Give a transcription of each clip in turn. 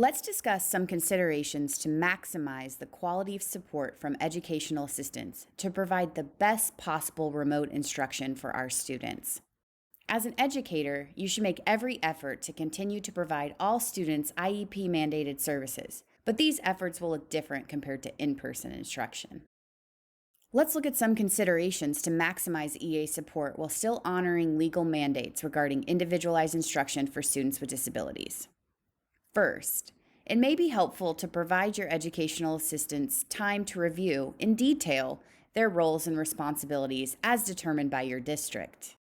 Let's discuss some considerations to maximize the quality of support from educational assistants to provide the best possible remote instruction for our students. As an educator, you should make every effort to continue to provide all students IEP mandated services, but these efforts will look different compared to in-person instruction. Let's look at some considerations to maximize EA support while still honoring legal mandates regarding individualized instruction for students with disabilities. First, it may be helpful to provide your educational assistants time to review, in detail, their roles and responsibilities as determined by your district.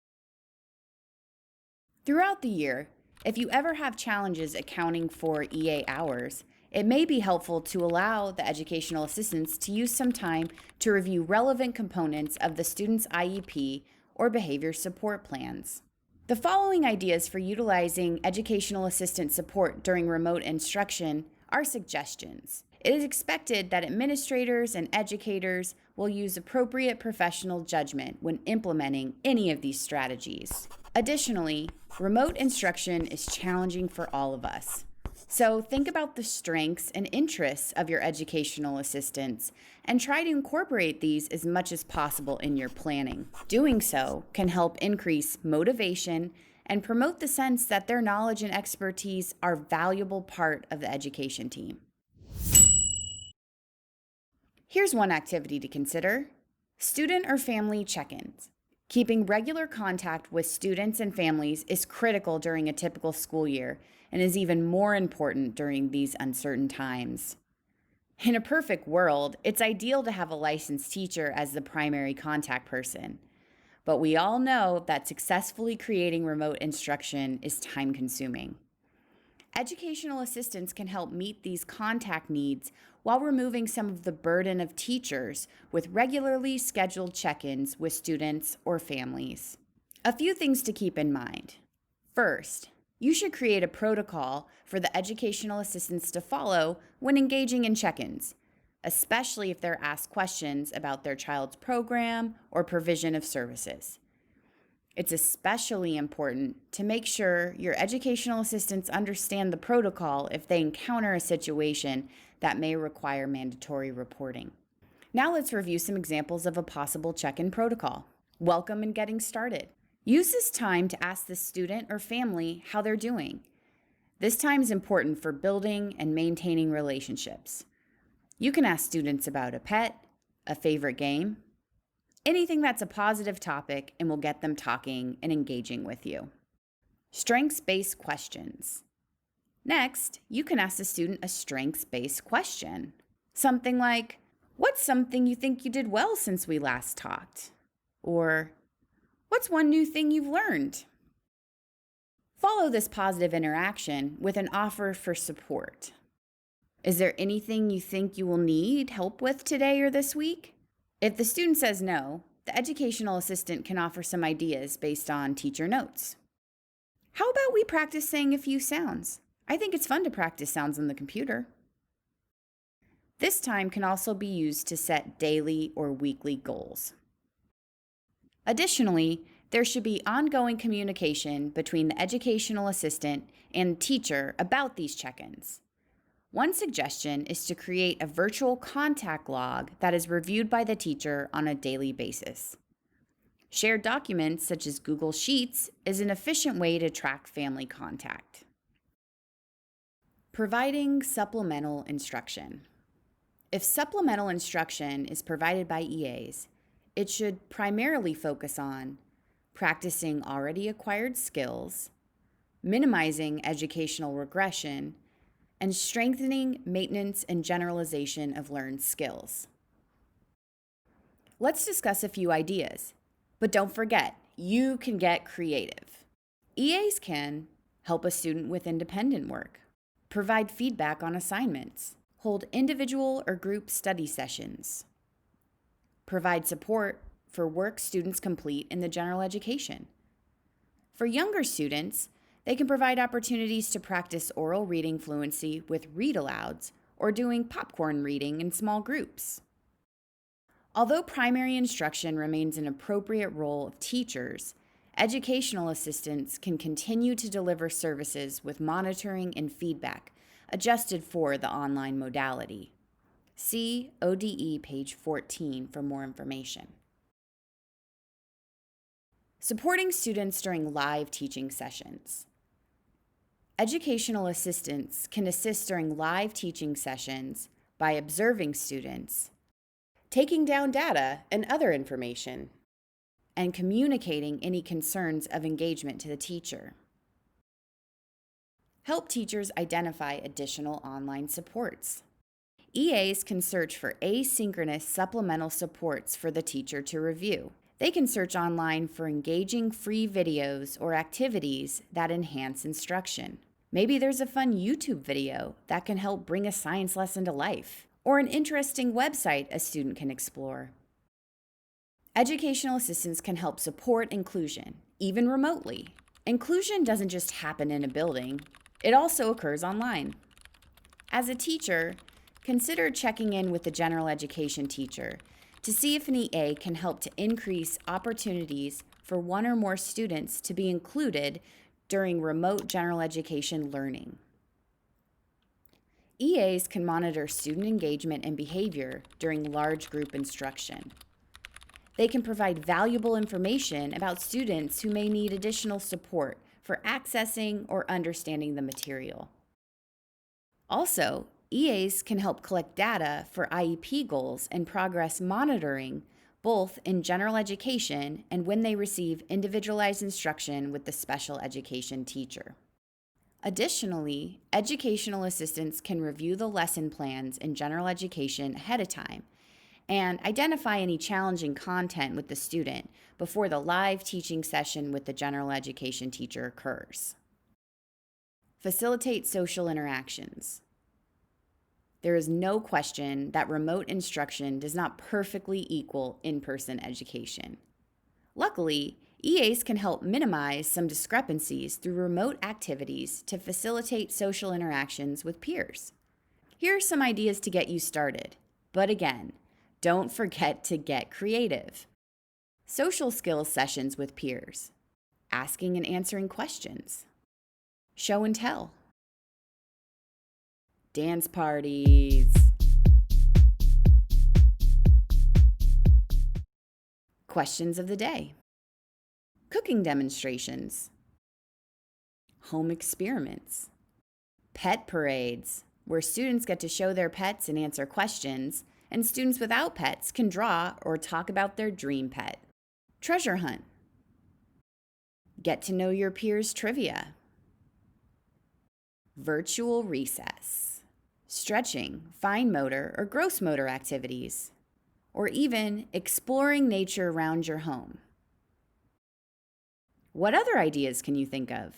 Throughout the year, if you ever have challenges accounting for EA hours, it may be helpful to allow the educational assistants to use some time to review relevant components of the student's IEP or behavior support plans. The following ideas for utilizing educational assistant support during remote instruction are suggestions. It is expected that administrators and educators will use appropriate professional judgment when implementing any of these strategies. Additionally, remote instruction is challenging for all of us. So think about the strengths and interests of your educational assistants and try to incorporate these as much as possible in your planning. Doing so can help increase motivation and promote the sense that their knowledge and expertise are a valuable part of the education team. Here's one activity to consider: student or family check-ins. Keeping regular contact with students and families is critical during a typical school year and is even more important during these uncertain times. In a perfect world, it's ideal to have a licensed teacher as the primary contact person, but we all know that successfully creating remote instruction is time-consuming. Educational assistants can help meet these contact needs while removing some of the burden of teachers with regularly scheduled check-ins with students or families. A few things to keep in mind. First, you should create a protocol for the educational assistants to follow when engaging in check-ins, especially if they're asked questions about their child's program or provision of services. It's especially important to make sure your educational assistants understand the protocol if they encounter a situation that may require mandatory reporting. Now let's review some examples of a possible check-in protocol. Welcome and getting started. Use this time to ask the student or family how they're doing. This time is important for building and maintaining relationships. You can ask students about a pet, a favorite game, anything that's a positive topic and will get them talking and engaging with you. Strengths-based questions. Next, you can ask the student a strengths-based question. Something like, what's something you think you did well since we last talked? Or, what's one new thing you've learned? Follow this positive interaction with an offer for support. Is there anything you think you will need help with today or this week? If the student says no, the educational assistant can offer some ideas based on teacher notes. How about we practice saying a few sounds? I think it's fun to practice sounds on the computer. This time can also be used to set daily or weekly goals. Additionally, there should be ongoing communication between the educational assistant and teacher about these check-ins. One suggestion is to create a virtual contact log that is reviewed by the teacher on a daily basis. Shared documents such as Google Sheets is an efficient way to track family contact. Providing supplemental instruction. If supplemental instruction is provided by EAs, it should primarily focus on practicing already acquired skills, minimizing educational regression, and strengthening maintenance and generalization of learned skills. Let's discuss a few ideas, but don't forget, you can get creative. EAs can help a student with independent work, provide feedback on assignments, hold individual or group study sessions, provide support for work students complete in the general education. For younger students, they can provide opportunities to practice oral reading fluency with read-alouds or doing popcorn reading in small groups. Although primary instruction remains an appropriate role of teachers, educational assistants can continue to deliver services with monitoring and feedback adjusted for the online modality. See ODE page 14 for more information. Supporting students during live teaching sessions. Educational assistants can assist during live teaching sessions by observing students, taking down data and other information, and communicating any concerns of engagement to the teacher. Help teachers identify additional online supports. EAs can search for asynchronous supplemental supports for the teacher to review. They can search online for engaging free videos or activities that enhance instruction. Maybe there's a fun YouTube video that can help bring a science lesson to life, or an interesting website a student can explore. Educational assistants can help support inclusion, even remotely. Inclusion doesn't just happen in a building, it also occurs online. As a teacher, consider checking in with the general education teacher to see if an EA can help to increase opportunities for one or more students to be included during remote general education learning. EAs can monitor student engagement and behavior during large group instruction. They can provide valuable information about students who may need additional support for accessing or understanding the material. Also, EAs can help collect data for IEP goals and progress monitoring, both in general education and when they receive individualized instruction with the special education teacher. Additionally, educational assistants can review the lesson plans in general education ahead of time and identify any challenging content with the student before the live teaching session with the general education teacher occurs. Facilitate social interactions. There is no question that remote instruction does not perfectly equal in-person education. Luckily, EAs can help minimize some discrepancies through remote activities to facilitate social interactions with peers. Here are some ideas to get you started. But again, don't forget to get creative. Social skills sessions with peers. Asking and answering questions. Show and tell. Dance parties. Questions of the day. Cooking demonstrations. Home experiments. Pet parades, where students get to show their pets and answer questions, and students without pets can draw or talk about their dream pet. Treasure hunt. Get to know your peers trivia. Virtual recess. Stretching, fine motor, or gross motor activities. Or even exploring nature around your home. What other ideas can you think of?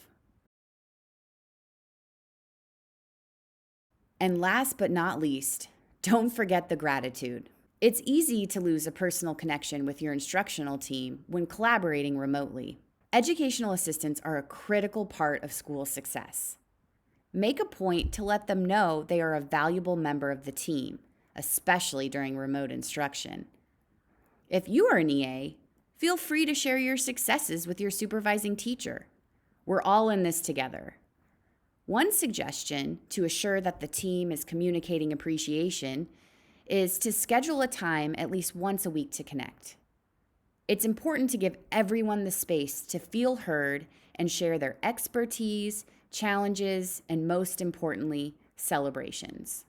And last but not least, don't forget the gratitude. It's easy to lose a personal connection with your instructional team when collaborating remotely. Educational assistants are a critical part of school success. Make a point to let them know they are a valuable member of the team, especially during remote instruction. If you are an EA, feel free to share your successes with your supervising teacher. We're all in this together. One suggestion to assure that the team is communicating appreciation is to schedule a time at least once a week to connect. It's important to give everyone the space to feel heard and share their expertise, challenges, and most importantly, celebrations.